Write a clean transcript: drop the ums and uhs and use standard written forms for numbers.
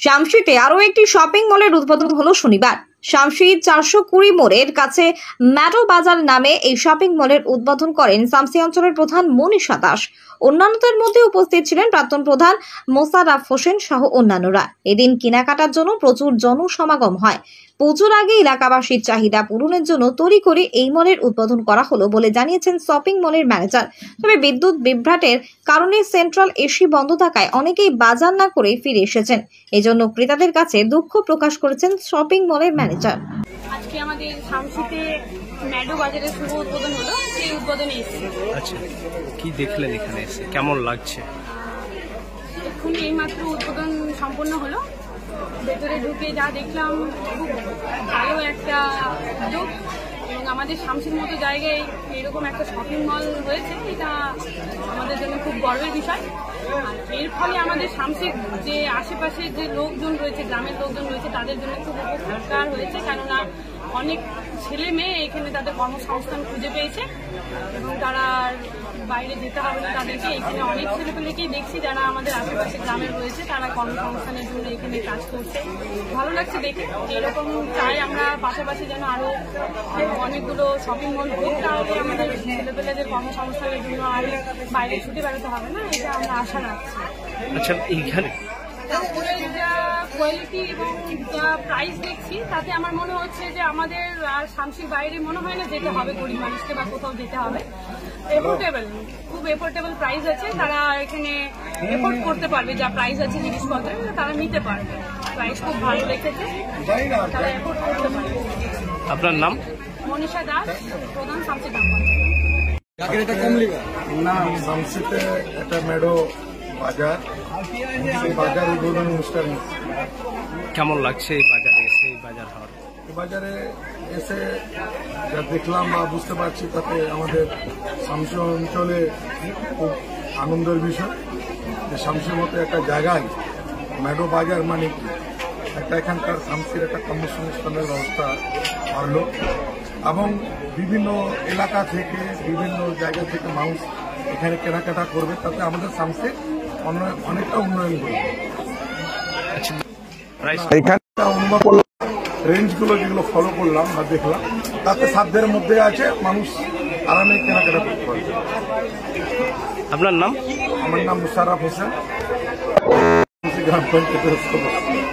শামসিতে আরও একটি শপিং মলের উদ্বোধন হলো শনিবার। শামসি 420 মোড়ের কাছে ম্যাডো বাজার নামে এই শপিং মলের উদ্বোধন করেন শামসি অঞ্চলের প্রধান মনীষা দাস। অন্যান্যদের মধ্যে উপস্থিত ছিলেন প্রাক্তন প্রধান মোশাররফ হোসেন সহ অন্যান্যরা। এদিন কেনাকাটার জন্য প্রচুর জনসমাগম হয়। পুজোর আগে এলাকাবাসীর চাহিদা পূরণের জন্য তড়িঘড়ি এই মলের উদ্বোধন করা হলো বলে জানিয়েছেন শপিং মলের ম্যানেজার। তবে বিদ্যুৎ বিভ্রাটের কারণে সেন্ট্রাল এসি বন্ধ থাকায় অনেকেই বাজার না করে ফিরে এসেছেন। এজন্য ক্রেতাদের কাছে দুঃখ প্রকাশ করেছেন শপিং মলের ম্যানেজার। আজকে আমাদের শামসিতে ম্যাডো বাজারের শুভ উদ্বোধন হলো, সেই উদ্বোধনে এসেছি। আচ্ছা, কি দেখলেন এখানে এসে, কেমন লাগছে? এক্ষুনি এইমাত্র উদ্বোধন সম্পন্ন হলো। ভেতরে ঢুকে যা দেখলাম, খুব ভালো একটা উদ্যোগ এবং আমাদের শামসির মতো জায়গায় এরকম একটা শপিং মল হয়েছে, এটা আমাদের জন্য খুব গর্বের বিষয়। আর এর ফলে আমাদের শামসির যে আশেপাশে যে লোকজন রয়েছে, গ্রামের লোকজন রয়েছে, তাদের জন্য খুব উপকার হয়েছে, কেননা অনেক ছেলে মেয়ে এখানে তাদের কর্মসংস্থান খুঁজে পেয়েছে এবং তারা বাইরে যেতে হবে না তাদেরকে। এখানে অনেক ছেলেপেলেকেই দেখছি যারা আমাদের আশেপাশে গ্রামে রয়েছে, তারা কর্মসংস্থানের জন্য এখানে কাজ করছে। ভালো লাগছে দেখে। এরকম চাই আমরা পাশাপাশি যেন আরো অনেকগুলো শপিং মল হোক, তাহলে আমাদের ছেলেপেলেদের কর্মসংস্থানের জন্য আর বাইরে ছুটে বেড়াতে হবে না, এটা আমরা আশা রাখছি। আচ্ছা, এইখানে যা কোয়ালিটি এবং যা প্রাইস দেখছি তাতে আমার মনে হচ্ছে যে আমাদের আর শামসির বাইরে মনে হয় না যেতে হবে গরিব মানুষকে বা কোথাও যেতে হবে। এফোর্ডেবল, খুব এফোর্ডেবল প্রাইস আছে, তারা এখানে এফোর্ড করতে পারবে, যা প্রাইস আছে জিনিসপত্রের তারা নিতে পারবে। প্রাইস খুব ভালো রেখেছে, তারা এফোর্ড করতে পারবে। আপনার নাম? মনীষা দাস, প্রধান শামসি গ্রাম না, শামসিতে একটা ম্যাডো বাজার, সেই বাজার উদ্বোধন অনুষ্ঠান। কেমন লাগছে এই বাজারে এসে, এই বাজার হওয়ার? এই বাজারে এসে যা দেখলাম বা বুঝতে পারছি, তাতে আমাদের শামসি অঞ্চলে খুব আনন্দের বিষয় যে শামসির মতো একটা জায়গায় ম্যাডো বাজার মানে কি একটা এখানকার শামসির একটা কর্মসংস্থানের ব্যবস্থা বাড়লো এবং বিভিন্ন এলাকা থেকে বিভিন্ন জায়গা থেকে মানুষ এখানে কেনাকাটা করবে, তাতে আমাদের শামসি অনেকটা উন্নয়ন করবে। এখানটা অনুভব করলাম, রেঞ্জগুলো যেগুলো ফলো করলাম বা দেখলাম, তাতে সাধ্যের মধ্যে আছে, মানুষ আরামে কেনাকাটা করতে পারবে। আপনার নাম? আমার নাম মোশাররফ হোসেন, গ্রাম পঞ্চায়েতের সদস্য।